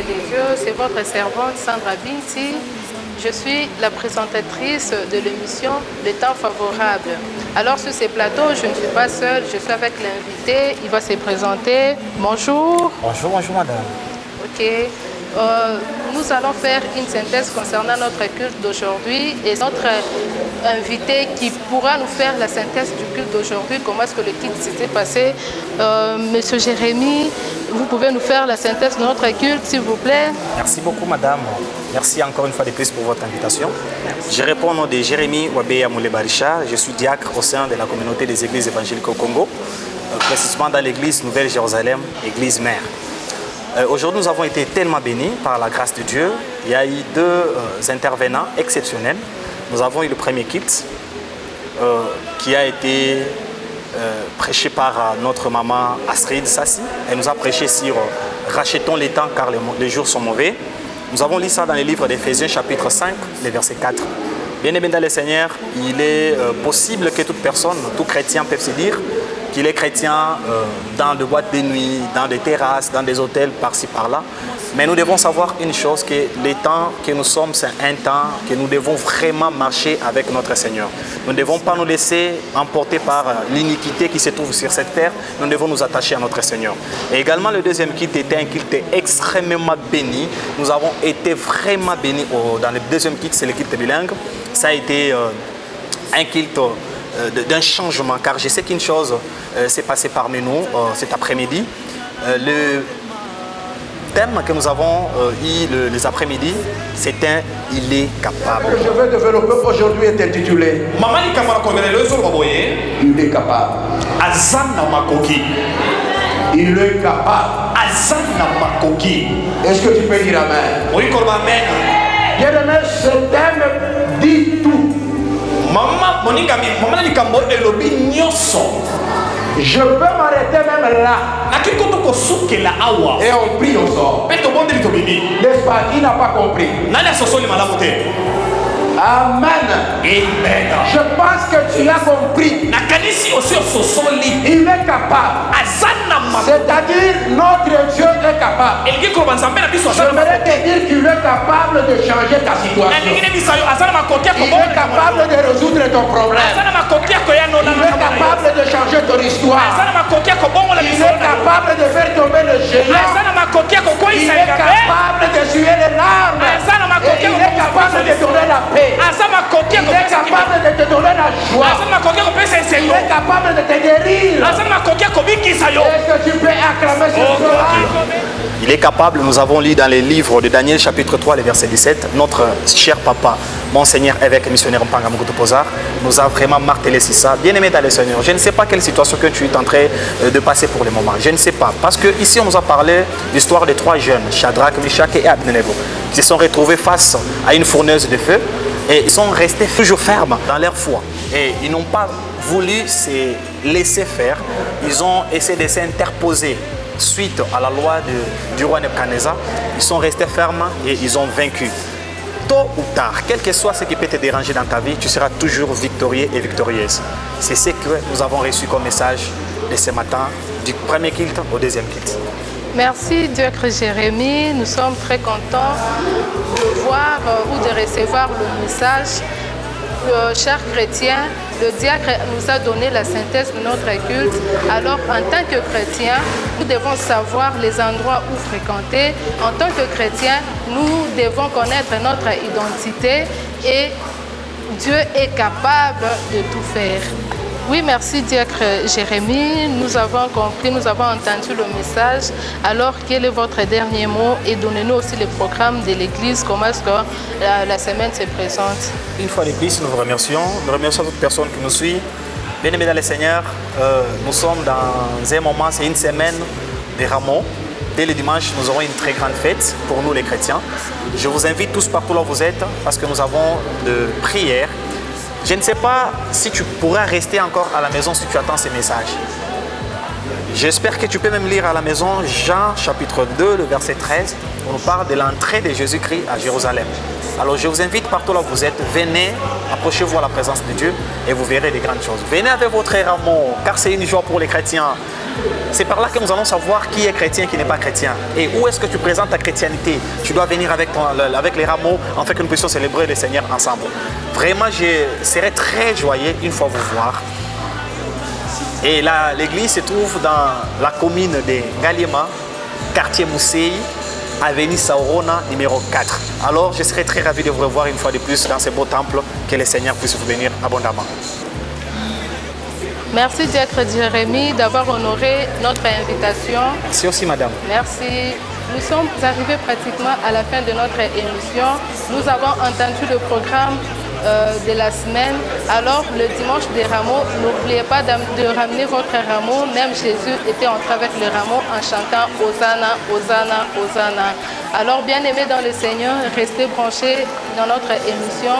télévision, c'est votre servante Sandra Binti. Je suis la présentatrice de l'émission Le Temps Favorable. Alors sur ces plateaux, je ne suis pas seule, je suis avec l'invité. Il va se présenter. Bonjour. Bonjour, bonjour madame. Ok. Nous allons faire une synthèse concernant notre culte d'aujourd'hui et notre invité qui pourra nous faire la synthèse du culte d'aujourd'hui. Comment est-ce que le culte s'était passé? Monsieur Jérémy, vous pouvez nous faire la synthèse de notre culte, s'il vous plaît? Merci beaucoup madame. Merci encore une fois de plus pour votre invitation. Je réponds au nom de Jérémy Wabeya Moulebarisha. Je suis diacre au sein de la communauté des églises évangéliques au Congo, précisément dans l'église Nouvelle-Jérusalem, église mère. Aujourd'hui, nous avons été tellement bénis par la grâce de Dieu. Il y a eu deux intervenants exceptionnels. Nous avons eu le premier culte qui a été prêché par notre maman Astrid Sassi. Elle nous a prêché sur rachetons les temps car les jours sont mauvais. Nous avons lu ça dans le livre d'Éphésiens chapitre 5, le verset 4. Bien-aimés dans le Seigneur, il est possible que toute personne, tout chrétien peut se dire qu'il est chrétien dans des boîtes de nuit, dans des terrasses, dans des hôtels, par-ci, par-là. Mais nous devons savoir une chose, que le temps que nous sommes, c'est un temps que nous devons vraiment marcher avec notre Seigneur. Nous ne devons pas nous laisser emporter par l'iniquité qui se trouve sur cette terre. Nous devons nous attacher à notre Seigneur. Et également, le deuxième culte était un culte extrêmement béni. Nous avons été vraiment bénis dans le deuxième culte, c'est le culte bilingue. Ça a été un culte d'un changement, car je sais qu'une chose s'est passée parmi nous cet après-midi. Le thème que nous avons eu les après-midi, c'était « Il est capable ». Ce que je vais développer aujourd'hui est intitulé « Il est capable ». Il est capable. Est-ce que tu peux dire Amen? Oui, comme Amen. Bien-aimé, ce thème dit tout. Je peux m'arrêter même là. Et on prie au sort. N'est-ce pas? Qui n'a pas compris? Amen. Amen. Je pense que tu as compris. Il est capable. C'est-à-dire notre Dieu est capable. J'aimerais te dire qu'il est capable de changer ta situation. Il est capable de résoudre ton problème. Il est capable de changer ton histoire. Il est capable de faire tomber le géant. Il est capable d'essuyer les larmes. Et il est capable de donner la paix. Il est capable de te donner la joie. Il est capable de te guérir. Est-ce que tu peux acclamer ce soir? Il est capable, nous avons lu dans les livres de Daniel chapitre 3, le verset 17, notre cher papa, Monseigneur évêque missionnaire Mpanga Moukoutou Pozar, nous a vraiment martelé sur ça. Bien-aimé dans le Seigneur, je ne sais pas quelle situation que tu es en train de passer pour le moment. Je ne sais pas. Parce que ici on nous a parlé de l'histoire de trois jeunes, Shadrach, Meshach et Abednego, qui se sont retrouvés face à une fournaise de feu et ils sont restés toujours fermes dans leur foi. Et ils n'ont pas voulu se laisser faire. Ils ont essayé de s'interposer suite à la loi du roi Nebuchadnezzar. Ils sont restés fermes et ils ont vaincu. Tôt ou tard, quel que soit ce qui peut te déranger dans ta vie, tu seras toujours victorieux et victorieuse. C'est ce que nous avons reçu comme message de ce matin, du premier culte au deuxième culte. Merci Diacre Jérémy, nous sommes très contents de voir ou de recevoir le message. Chers chrétiens, le diacre nous a donné la synthèse de notre culte. Alors, en tant que chrétiens, nous devons savoir les endroits où fréquenter. En tant que chrétiens, nous devons connaître notre identité et Dieu est capable de tout faire. Oui, merci Diacre Jérémy. Nous avons compris, nous avons entendu le message. Alors, quel est votre dernier mot? Et donnez-nous aussi le programme de l'Église. Comment est-ce que la semaine se présente? Une fois de plus, nous vous remercions. Nous remercions toute personne qui nous suit. Bien-aimés dans le Seigneur, nous sommes dans un moment, c'est une semaine de rameaux. Dès le dimanche, nous aurons une très grande fête pour nous les chrétiens. Je vous invite tous partout là où vous êtes parce que nous avons de prières. Je ne sais pas si tu pourras rester encore à la maison si tu attends ces messages. J'espère que tu peux même lire à la maison Jean chapitre 2, le verset 13. On nous parle de l'entrée de Jésus-Christ à Jérusalem. Alors je vous invite partout là où vous êtes, venez, approchez-vous à la présence de Dieu et vous verrez des grandes choses. Venez avec votre rameau, car c'est une joie pour les chrétiens. C'est par là que nous allons savoir qui est chrétien et qui n'est pas chrétien. Et où est-ce que tu présentes ta chrétienté. Tu dois venir avec les rameaux, afin que nous puissions célébrer le Seigneur ensemble. Vraiment, je serai très joyeux une fois vous voir. Et là, l'église se trouve dans la commune de Ngaliema, quartier Mousseï, avenue Saorona, numéro 4. Alors, je serai très ravi de vous revoir une fois de plus dans ce beau temple. Que le Seigneur puisse vous bénir abondamment. Merci, diacre Jérémie, d'avoir honoré notre invitation. Merci aussi, madame. Merci. Nous sommes arrivés pratiquement à la fin de notre émission. Nous avons entendu le programme de la semaine. Alors, le dimanche des rameaux, n'oubliez pas de ramener votre rameau. Même Jésus était entré avec le rameau en chantant Hosanna, Hosanna, Hosanna. Alors, bien aimés dans le Seigneur, restez branchés dans notre émission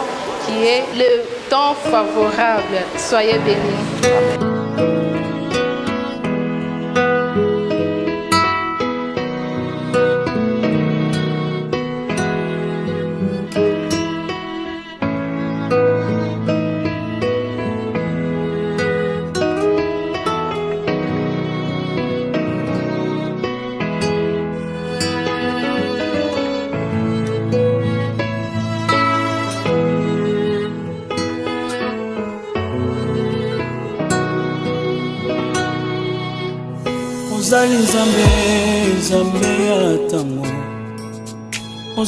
qui est le temps favorable. Soyez bénis. Amen. Ozali Nzambe, Nzambe ya tango.